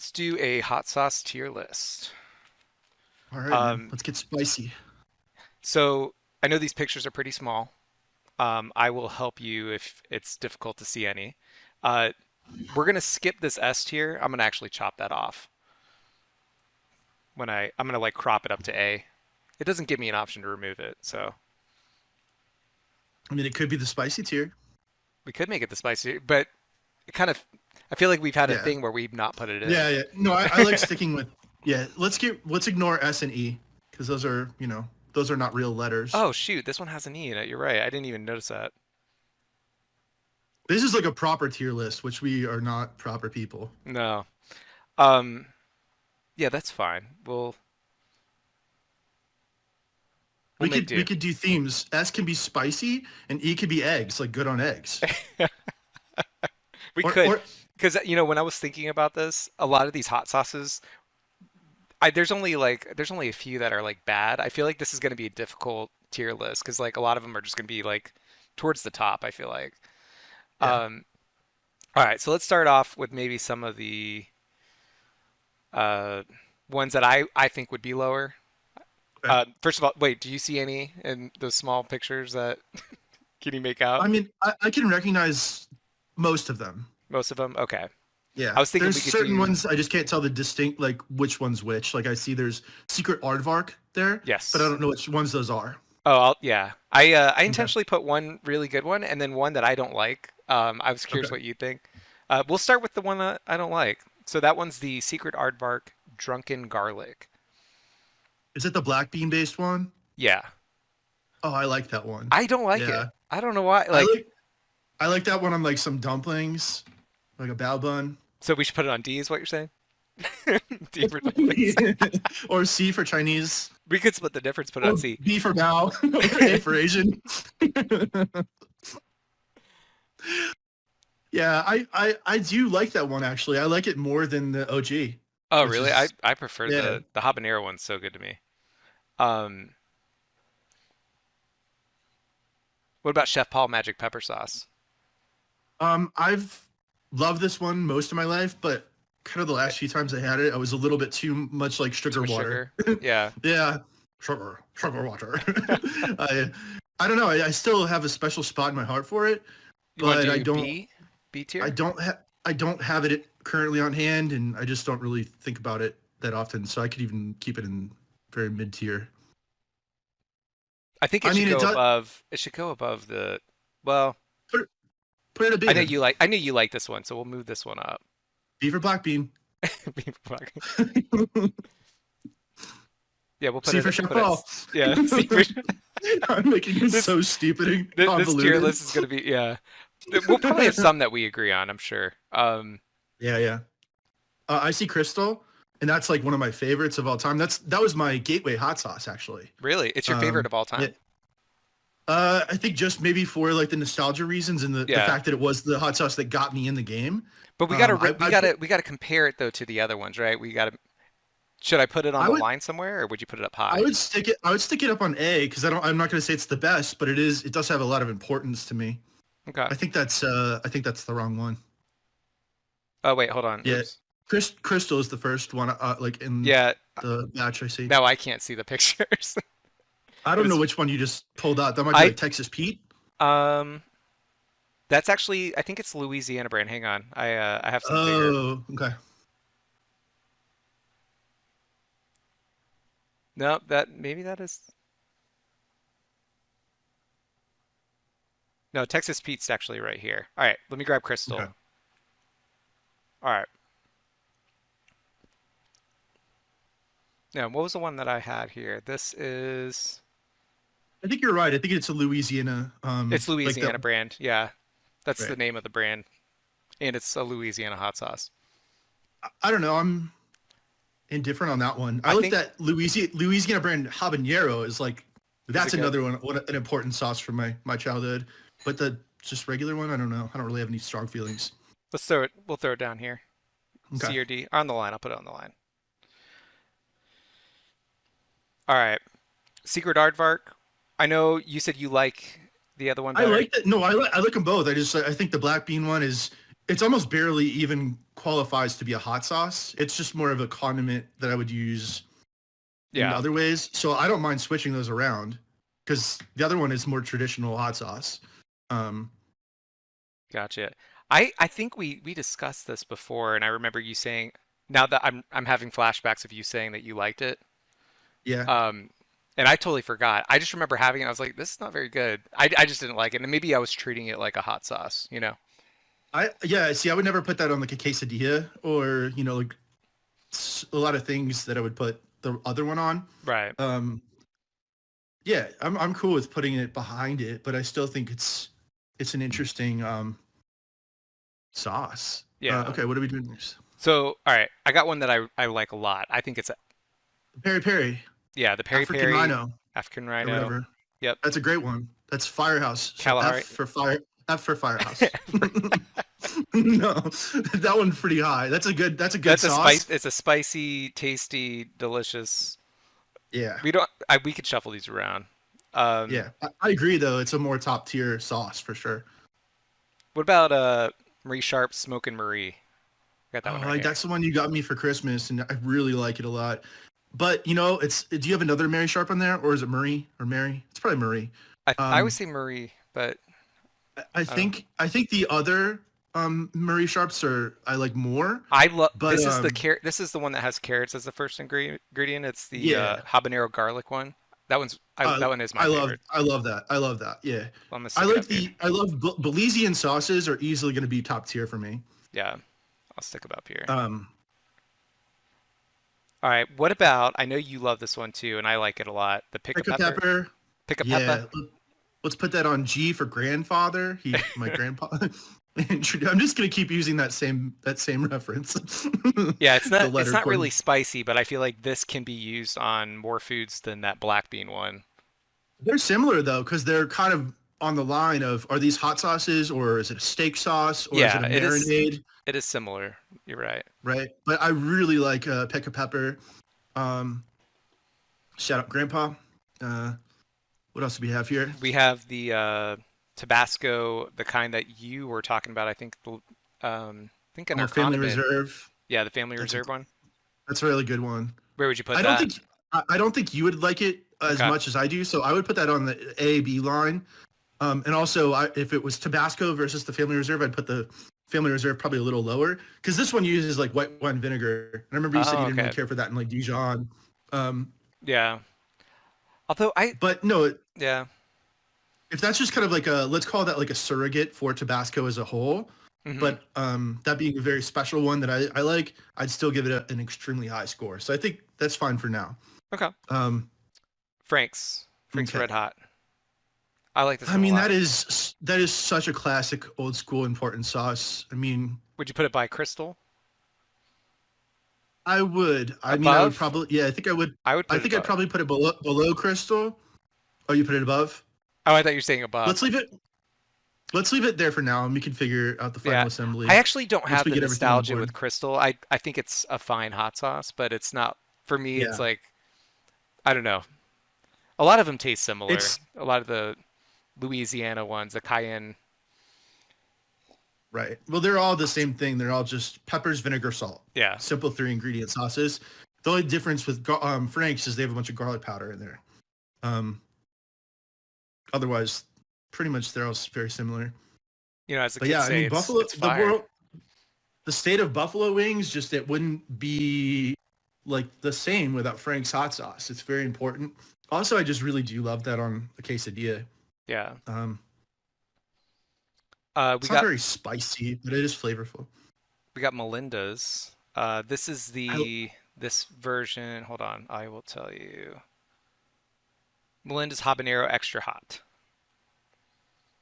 let's do a hot sauce tier list. All right, man. Um, Let's get spicy. so I know these pictures are pretty small. I will help you if it's difficult to see any. Uh, we're gonna skip this S tier. I'm gonna actually chop that off when I'm gonna like crop it up to A. It doesn't give me an option to remove it, so I mean, it could be the spicy tier. we could make it the spicy, but it kind of I feel like we've had a Yeah. thing where we've not put it in. Yeah, yeah. No, I like sticking with. Yeah, let's ignore S and E because those are those are not real letters. Oh shoot, this one has an E in it. You're right. I didn't even notice that. This is like a proper tier list, which we are not proper people. No. Um, yeah, that's fine. We'll We make could we do. could do themes. S can be spicy and E could be eggs, like good on eggs. We Or could, or because when I was thinking about this, a lot of these hot sauces, there's only a few that are like bad. I feel like this is going to be a difficult tier list because like a lot of them are just going to be like towards the top, I feel like. yeah. Um, all right, so let's start off with maybe some of the uh ones that I think would be lower. Okay. First of all, wait, do you see any in those small pictures that can you make out? I mean, I can recognize most of them. Most of them? Okay. I Yeah, was thinking there's we could certain do ones I just can't tell the distinct like which one's which. Like I see there's secret aardvark there, but I yes. don't know which ones those are. Oh, yeah. I Okay. intentionally put one really good one and then one that I don't like. I was curious Okay. what you think. We'll start with the one that I don't like. So that one's the Secret Aardvark Drunken Garlic. Is it the black bean based one? Yeah. Oh, I like that one. I don't like it. Yeah. I don't know why. I Like, like I like that one on like some dumplings, like a bao bun. so we should put it on D is what you're saying? D for dumplings. Or C for Chinese. We could split the difference, put it on Or C. B for bao. Or A for Asian. Yeah, I do like that one actually. I like it more than the OG, Oh, which really? I is I prefer yeah. the habanero one's so good to me. Um, what about Chef Paul Magic Pepper Sauce? I've loved this one most of my life, but kind of the Eh, last few times I had it, I was a little bit too much like too sugar much water. sugar? Yeah. Yeah, sugar water. I I don't know. I still have a special spot in my heart for it, You want but to do B? B tier? I don't have it currently on hand, and I just don't really think about it that often. So I could even keep it in very mid tier. I think I it should mean, go above. It should go above the. Well, put it, put it a B then. I know you like this one, so we'll move this one up. B for black bean. Yeah, C for Chef put it. Paul. Yeah, C for I'm making it this. so stupid and This tier convoluted. list is gonna be yeah. We'll probably have some that we agree on. I'm sure. Yeah, yeah. I see Crystal, and that's like one of my favorites of all time. That was my gateway hot sauce actually. Really, it's your favorite of all Yeah. time? I think just maybe for like the nostalgia reasons and the Yeah, fact that it was the hot sauce that got me in the game. but I put we gotta compare it though to the other ones, right? We gotta. Should I put it on I the would line somewhere, or would you put it up I high? would stick it up on A because I'm not going to say it's the best, but it does have a lot of importance to me. Okay. I think that's the wrong one. Oh wait, hold on. Yeah, Oops. Crystal is the first one like in Yeah. the batch I see. Now I can't see the pictures. I It don't know was which one you just pulled out. That might be I like Texas Pete. um. That's actually I think it's Louisiana brand. Hang on. I have some bigger. Oh, okay. No, that maybe that is. No, Texas Pete's actually right here. All right, let me grab Okay. Crystal. All right. Now, what was the one that I had here? This is I think you're right. I think it's a Louisiana, it's like the Louisiana brand. Yeah, that's the right. name of the brand, and it's a Louisiana hot sauce. I don't know. I'm indifferent on that one. I I like think that Louisiana brand habanero is like is it that's good? another an important sauce from my childhood. But the just regular one, I don't know. I don't really have any strong feelings. Let's throw it. We'll throw it down here. Okay. C or D on the line. I'll put it on the line. All right. Secret Aardvark. I know you said you like the other one I better. like that. No, I like them both. I think the black bean one is it's almost barely even qualifies to be a hot sauce. It's just more of a condiment that I would use in Yeah, other ways. So I don't mind switching those around because the other one is more traditional hot sauce. Um, gotcha. I think we discussed this before, and I remember you saying, now that I'm having flashbacks of you saying that you liked it. yeah, Um, and I totally forgot. I just remember having it. I was like, this is not very good. I just didn't like it. And maybe I was treating it like a hot sauce, you know? I yeah. See, I would never put that on like a quesadilla or like a lot of things that I would put the other one on. Right. Um, yeah, I'm cool with putting it behind it, but I still think it's an interesting sauce. Yeah. Okay, what are we doing next? So, all right, I got one that I like a lot. I think it's, Peri peri, yeah, the peri African peri rhino African or rhino. whatever. Yep. That's a great one. That's Firehouse. So Kalahari. F for Firehouse. No, that one's pretty high. That's a good That's a sauce. spice. It's a spicy, tasty, delicious. Yeah. We don't. We could shuffle these around. Yeah. I agree though. It's a more top tier sauce for sure. What about Marie Sharp's Smoke and Marie? Got that Oh, one right like here. that's the one you got me for Christmas, and I really like it a lot. But it's. Do you have another Mary Sharp on there, or is it Marie or Mary? It's probably Marie. I always Um, say Marie, but I I don't. think the other Marie Sharps are I like more, I love but this is the carrot. This is the one that has carrots as the first ingredient. It's the yeah. habanero garlic one. That one's that one is my favorite. I love that. I love that. Yeah. I'm gonna stick it up here. I love Belizean sauces are easily going to be top tier for me. Yeah, I'll stick it up here. Um, All right. What about? I know you love this one too, and I like it a lot. The pick a Pick a pepper. pepper. Pick a pepper. Yeah. Let's put that on G for grandfather. My grandpa. I'm just gonna keep using that same reference. Yeah, The it's letter not code. really spicy, but I feel like this can be used on more foods than that black bean one. They're similar though, because they're kind of on the line of are these hot sauces or is it a steak sauce or is it Yeah, a marinade? it is similar. You're right. Right. But I really like pick a pepper. Um, Shout out grandpa. Uh, what else do we have here? We have the Tabasco, the kind that you were talking about. I think in Oh, our family condiment. reserve. Yeah, the Family That's a Reserve one. that's a really good one. Where would you put I don't that? think I don't think you would like it as Okay. much as I do, so I would put that on the A B line. And also, if it was Tabasco versus the Family Reserve, I'd put the Family Reserve probably a little lower because this one uses like white wine vinegar. And I remember you said Oh, you didn't really okay. care for that in like Dijon. Um, Yeah. Although but no, yeah. if that's just kind of like let's call that like a surrogate for Tabasco as a whole. Hmm. But that being a very special one that I like, I'd still give it an extremely high score. So I think that's fine for now. Okay. Um, Frank's okay. Red Hot. I like this I one a mean, lot. that is such a classic, old school, important sauce. I mean, Would you put it by Crystal? I would. I mean, I would Above? probably. Yeah, I think I would. I would I put it think I'd above. probably put it below Crystal. Oh, you put it above. Oh, I thought you were saying above. Let's leave it. Let's leave it there for now, and we can figure out the Yeah. final I assembly actually don't once have we the get everything on nostalgia board. with Crystal. I think it's a fine hot sauce, but it's not for me. It's Yeah, like I don't know. A lot of them taste similar. it's A lot of the Louisiana ones, the cayenne. right. Well, they're all the same thing. They're all just peppers, vinegar, salt. Yeah. Simple three ingredient sauces. The only difference with Frank's is they have a bunch of garlic powder in there. Um, Otherwise, pretty much they're all very similar. You know, as the But kids yeah, I say, mean, Buffalo, it's fire. the state of Buffalo wings, just it wouldn't be like the same without Frank's hot sauce. It's very important. Also, I just really do love that on a quesadilla. Yeah. Um, We it's not got very spicy, but it is flavorful. Melinda's. This is I this version. Hold on, I will tell you. Melinda's habanero extra hot.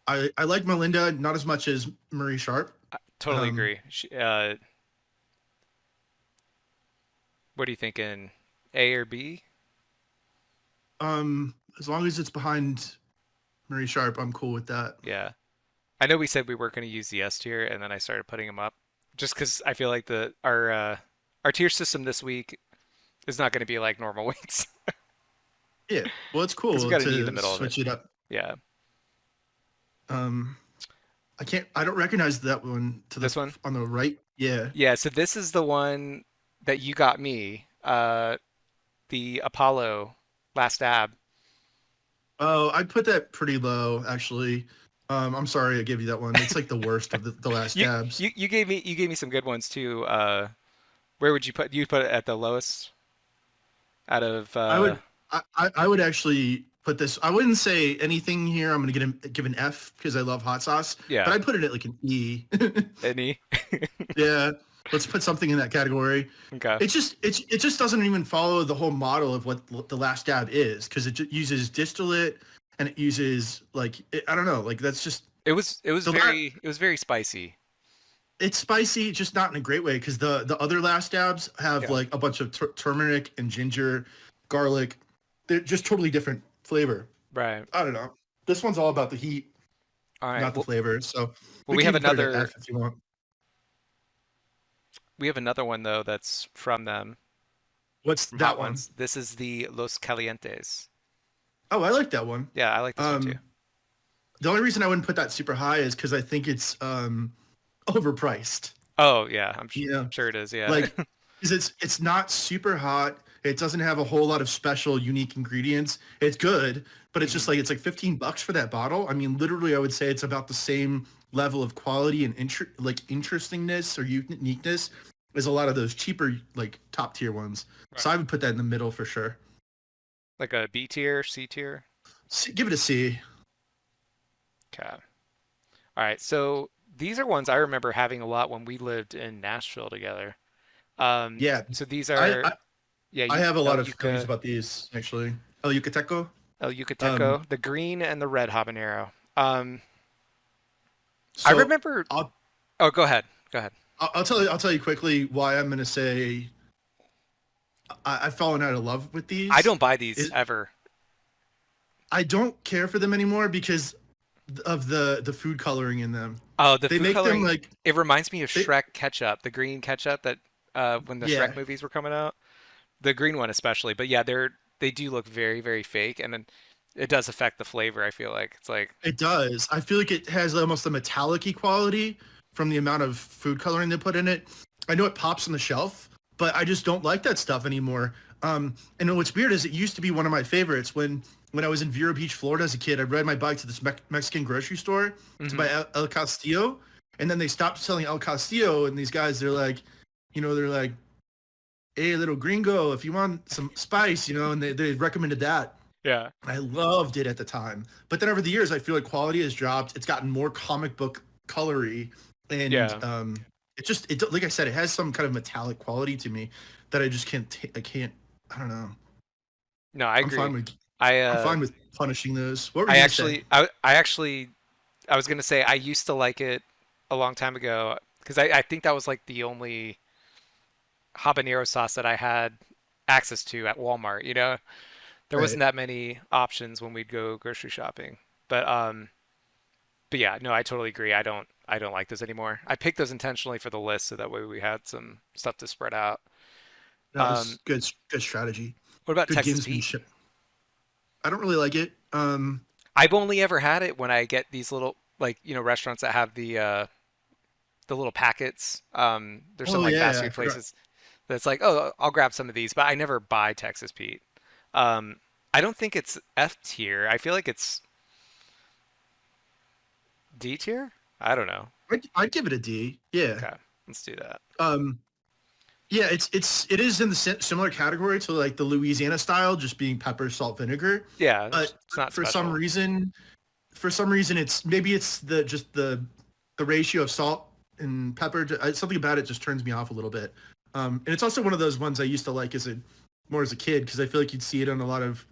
I like Melinda not as much as Marie Sharp. I totally Um, agree. What are you thinking? A or B? as long as it's behind Marie Sharp, I'm cool with that. Yeah. I know we said we weren't going to use the S tier, and then I started putting them up, just because I feel like the our tier system this week is not going to be like normal weeks, Yeah, well, it's because we cool got an E in the to middle of it. switch it up. Yeah. Um, I can't. I don't recognize that one to the This one? on the right. Yeah. Yeah, so this is the one that you got me, the Apollo Last Dab. Oh, I put that pretty low actually. I'm sorry I gave you that one. It's like the worst of the last You dabs. you gave me some good ones too. Where would you put it at the lowest out of I would I would actually put this. I wouldn't say anything here. I'm gonna give an F because I love hot sauce, but yeah, I'd put it at like an E. any? Yeah, let's put something in that category. Okay. It just doesn't even follow the whole model of what the last dab is because uses distillate and it uses like I don't know, like that's just It was the la- very spicy. it's spicy, just not in a great way because the other last dabs have Yeah. like a bunch of turmeric and ginger, garlic. They're just totally different flavor. Right. I don't know. This one's all about the heat, All right. not the flavor. So Well, we we can have even put it at another F if you want. we have another one though that's from them, What's from Hot that one? Ones. This is the Los Calientes. Oh, I like that one. Yeah, I like this one too. Um, the only reason I wouldn't put that super high is because I think it's overpriced. Oh yeah, You know, sure it is. Yeah. like because it's not super hot. It doesn't have a whole lot of special unique ingredients. It's good, but it's just hmm like it's like $15 for that bottle. I mean, literally, I would say it's about the same level of quality and interestingness or uniqueness as a lot of those cheaper like top tier ones. So Right. I would put that in the middle for sure. Like a B tier, C tier. Give it a C. Okay. All right. So these are ones I remember having a lot when we lived in Nashville together. Yeah, So these I, are I yeah, I have a El lot of feelings Yuca, about these actually. El Yucateco. El Um, Yucateco, the green and the red habanero. I so remember. I'll Oh, go ahead. Go ahead. I'll tell you quickly why I'm gonna say I've fallen out of love with I these. don't buy these Is ever. I don't care for them anymore because of the food coloring in them. Oh, the They food make them coloring. like It reminds me of they, Shrek ketchup, the green ketchup that when the Shrek yeah, movies were coming out. The green one especially. But yeah, they do look very, very fake, and then it does affect the flavor, I feel like. It's like, it does. I feel like it has almost a metallic-y quality from the amount of food coloring they put in it. I know it pops on the shelf, but I just don't like that stuff anymore. And what's weird is it used to be one of my favorites when I was in Vero Beach, Florida as a kid. I'd ride my bike to this Mexican grocery store to hmm buy El Castillo, and then they stopped selling El Castillo, and these guys they're like, they're like, hey, little gringo, if you want some spice, and they recommended that. Yeah. I loved it at the time. But then over the years, I feel like quality has dropped. It's gotten more comic book colory, and Yeah. it like I said, it has some kind of metallic quality to me that I just can't. I can't. I don't know. No, I I'm fine agree. with I I'm fine with punishing those. What were I you gonna say? actually I actually I was gonna say I used to like it a long time ago because I think that was like the only habanero sauce that I had access to at Walmart. There wasn't Right. that many options when we'd go grocery shopping. But but yeah, no, I totally agree. I don't like those anymore. I picked those intentionally for the list so that way we had some stuff to spread out. That Um, was good. Good strategy. what about Good Texas Pete? gamesmanship. I don't really like it. I've only ever had it when I get these little like restaurants that have the little packets. There's some Oh like fast yeah, I food forgot. places that's like, oh, I'll grab some of these, but I never buy Texas Pete. Um, I don't think it's F tier. I feel like it's D tier. I don't know. I'd give it a D. Yeah. Okay, let's do that. Um, Yeah, it is in the similar category to like the Louisiana style, just being pepper, salt, vinegar. Yeah, But it's not for some special. reason, it's maybe it's the ratio of salt and pepper. Something about it just turns me off a little bit. And it's also one of those ones I used to like more as a kid because I feel like you'd see it on a lot of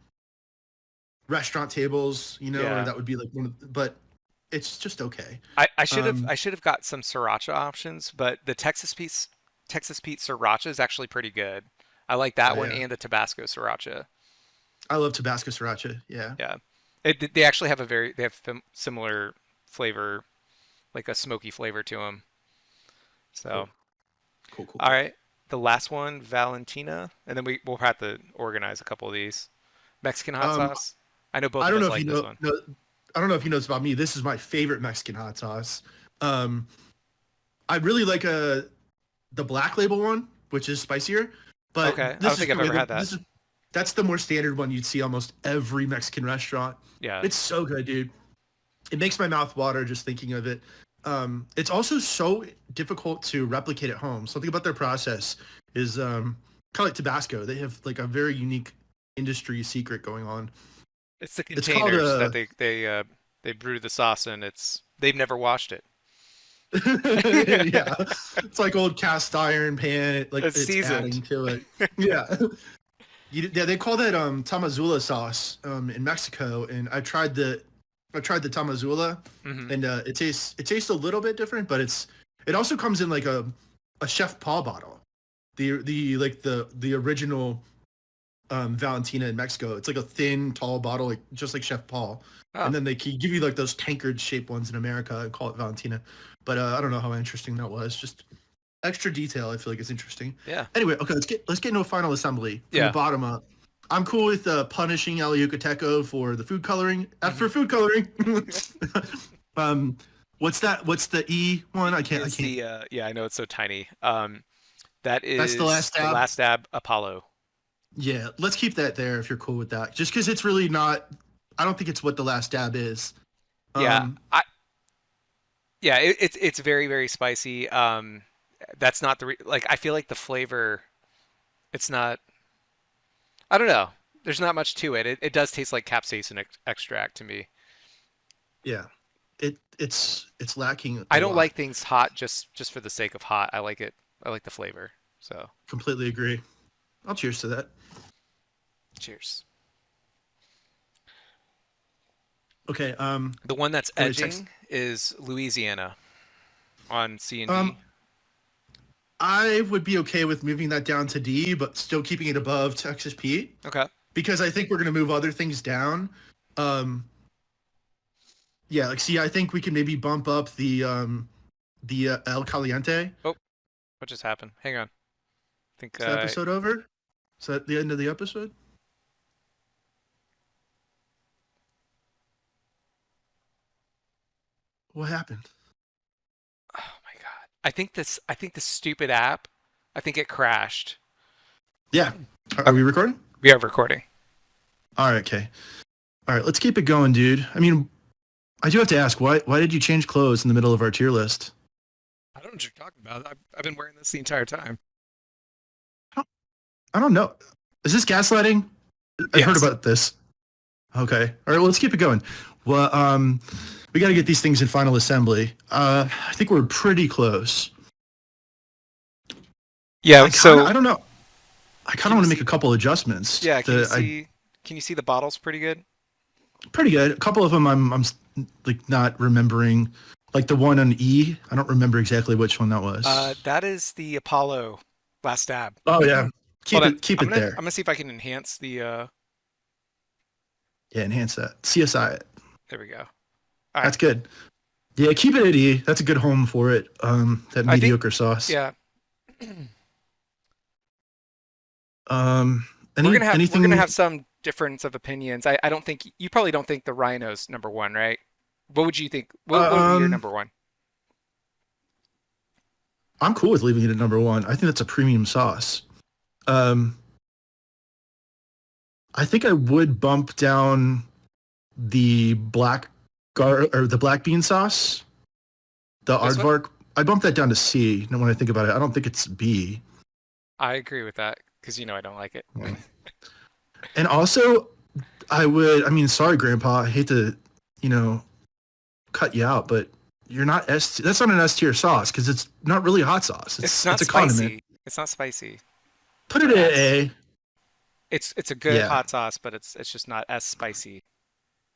restaurant tables, or Yeah, that would be like but it's just okay. I should have Um, I should have got some sriracha options, but the Texas Pete sriracha is actually pretty good. I like oh that one yeah, and the Tabasco sriracha. I love Tabasco sriracha. Yeah, Yeah, they actually have they have similar flavor, like a smoky flavor to them. cool, So, cool, cool, all cool. right, the last one, Valentina, and then we'll have to organize a couple of these. Mexican hot Um, sauce. I know both I of don't know us if you like this know, one. I don't know if you know this about me. This is my favorite Mexican hot sauce. Um, I really like the Black Label one, which is spicier. But Okay, I don't this is think I've okay. ever had that. That's the more standard one you'd see almost every Mexican restaurant. Yeah, It's so good, dude. It makes my mouth water just thinking of it. It's also so difficult to replicate at home. Something about their process is kind of like Tabasco. They have like a very unique industry secret going on. it's the It's called containers that they brew the sauce in. It's they've never washed it. yeah, it's like old cast iron pan. Like It's it's seasoned. adding to it. Yeah. Yeah, they call that tamazula sauce in Mexico, and I tried the tamazula, Hmm. and it tastes a little bit different, but it also comes in like a Chef Paul bottle, the like the original Valentina in Mexico. It's like a thin, tall bottle, like just like Chef Paul, Oh, and then they can give you like those tankard shaped ones in America and call it Valentina. But I don't know how interesting that was. Just extra detail. I feel like it's interesting. yeah, Anyway, okay, let's get into a final assembly from the yeah. bottom up. I'm cool with punishing El Yucateco for the food coloring. Hmm. For food coloring. um, what's that? What's the E one? I Is can't. the yeah, I know it's so tiny. That That's the is last the tab. last ab Apollo. Yeah, let's keep that there if you're cool with that. Just because it's really not. I don't think it's what the last dab is. Yeah, Um, yeah, it's very very spicy. That's not like I feel like the flavor. It's not. I don't know. There's not much to it. It does taste like capsaicin extract to me. yeah, it's lacking a I don't lot. like things hot just for the sake of hot. I like it. I like the flavor. So, Completely agree. I'll cheers to that. cheers. Okay. The one that's Go ahead, text. edging is Louisiana on C and Um, D. I would be okay with moving that down to D, but still keeping it above Texas Pete Okay. because I think we're gonna move other things down. Um, yeah, like see, I think we can maybe bump up the El Caliente. Oh, what just happened? Hang on. I think Is the episode over? Is that the end of the episode? What happened? oh my God. I think this stupid app, I think it crashed. Yeah. Are Okay. we recording? We are recording. All right. Okay. All right. Let's keep it going, dude. I mean, I do have to ask, why did you change clothes in the middle of our tier list? I don't know what you're talking about. I've been wearing this the entire time. I don't know. Is this gaslighting? I've heard Yes. about this. Okay. All right. Well, let's keep it going. Well, we got to get these things in final assembly. I think we're pretty close. Yeah, I so don't know. I kind can of you want to see, make a couple adjustments. yeah, I can you see the bottles pretty good? pretty good. A couple of them I'm like not remembering. Like the one on E, I don't remember exactly which one that was. That is the Apollo last dab. Oh yeah. Hold on. Keep it I'm there. gonna see if I can enhance the Yeah, enhance that. CSI it. there we go. All right. That's good. Yeah, keep it at E. That's a good home for it. That I think mediocre sauce. yeah. We're gonna Anything? have some difference of opinions. I don't think you probably don't think the Rhino's number one, right? What would you think? What would be your Um, number one? I'm cool with leaving it at number one. I think that's a premium sauce. Um, I think I would bump down the the black bean sauce, the This one? aardvark. I bumped that down to C. And when I think about it, I don't think it's B. I agree with that because you know I don't like it. Yeah. And also, I would. I mean, sorry, Grandpa. I hate to, you know, cut you out, but you're not S. That's not an S tier sauce because it's not really a hot sauce. It's It's not a condiment. spicy. It's not spicy Put it for at S. A. It's a good Yeah, hot sauce, but it's just not as spicy.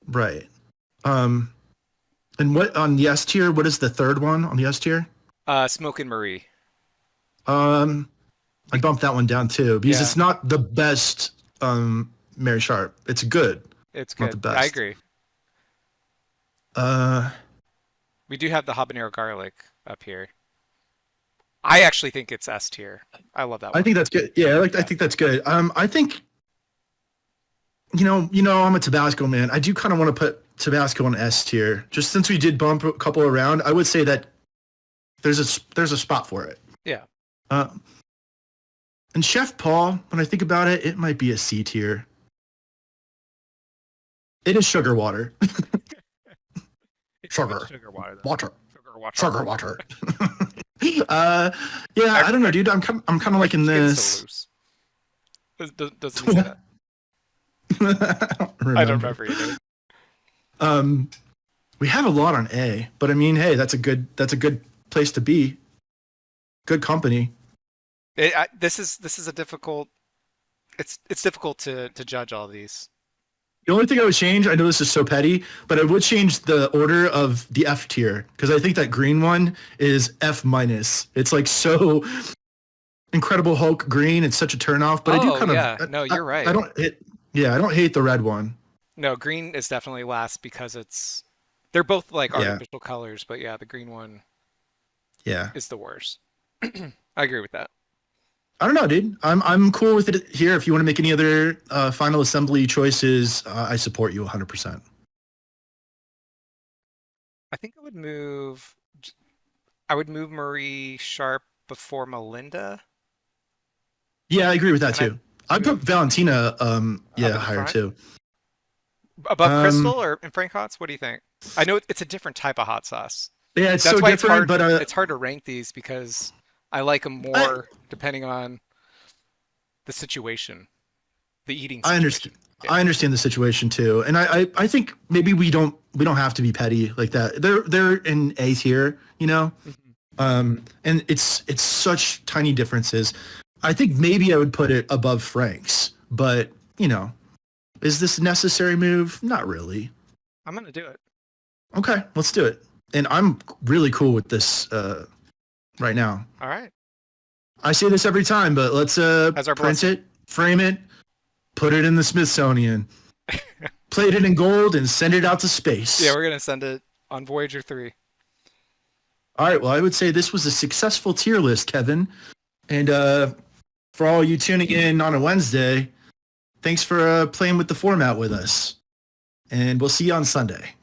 right. Um, and what on the S tier? What is the third one on the S tier? Smoke and Marie. Um, I Be- bumped that one down too because Yeah, it's not the best. Mary Sharp. It's good, it's not the good. I best. agree. Uh, We do have the habanero garlic up here. I actually think it's S tier. I love that I one. think that's good. Yeah, I Yeah. think that's good. I think I'm a Tabasco man. I do kind of want to put Tabasco on S tier. Just since we did bump a couple around, I would say that there's a spot for it. Yeah. Uh, and Chef Paul, when I think about it, it might be a C tier. It is sugar water. It's Sugar. sugar water. Though. Water. Sugar water. Sugar water. Yeah, I don't know, dude. I'm kind of liking this. So loose. Doesn't he say that? I don't remember either. We have a lot on A, but I mean, hey, that's a good place to be. Good company. This is a difficult. It's difficult to judge all these. The only thing I would change, I know this is so petty, but I would change the order of the F tier because I think that green one is F minus. It's like so Incredible Hulk green. It's such a turnoff, but I do kind of. No, you're right. I don't hate the red one. No, green is definitely last because they're both like artificial colors, but yeah, the green one is the worst. I agree with that. I don't know, dude. I'm cool with it here. If you want to make any other final assembly choices, I support you 100%. I think I would move Marie Sharp before Melinda. Yeah, I agree with that too. I'd put Valentina higher too. Above Crystal or in Frank Hots? What do you think? I know it's a different type of hot sauce. Yeah, it's That's so why different, it's hard to rank these because I like them more depending on the situation, the eating situation. I understand. Yeah. I understand the situation too, and I think maybe we don't have to be petty like that. They're in A tier, you know, and it's such tiny differences. I think maybe I would put it above Frank's, but you know, is this a necessary move? Not really. I'm gonna do it. Okay, let's do it. And I'm really cool with this right now. All right. I say this every time, but let's print it, frame it, put it in the Smithsonian, plate it in gold, and send it out to space. Yeah, we're gonna send it on Voyager 3. All right. Well, I would say this was a successful tier list, Kevin. And for all you tuning in on a Wednesday, thanks for playing with the format with us. And we'll see you on Sunday.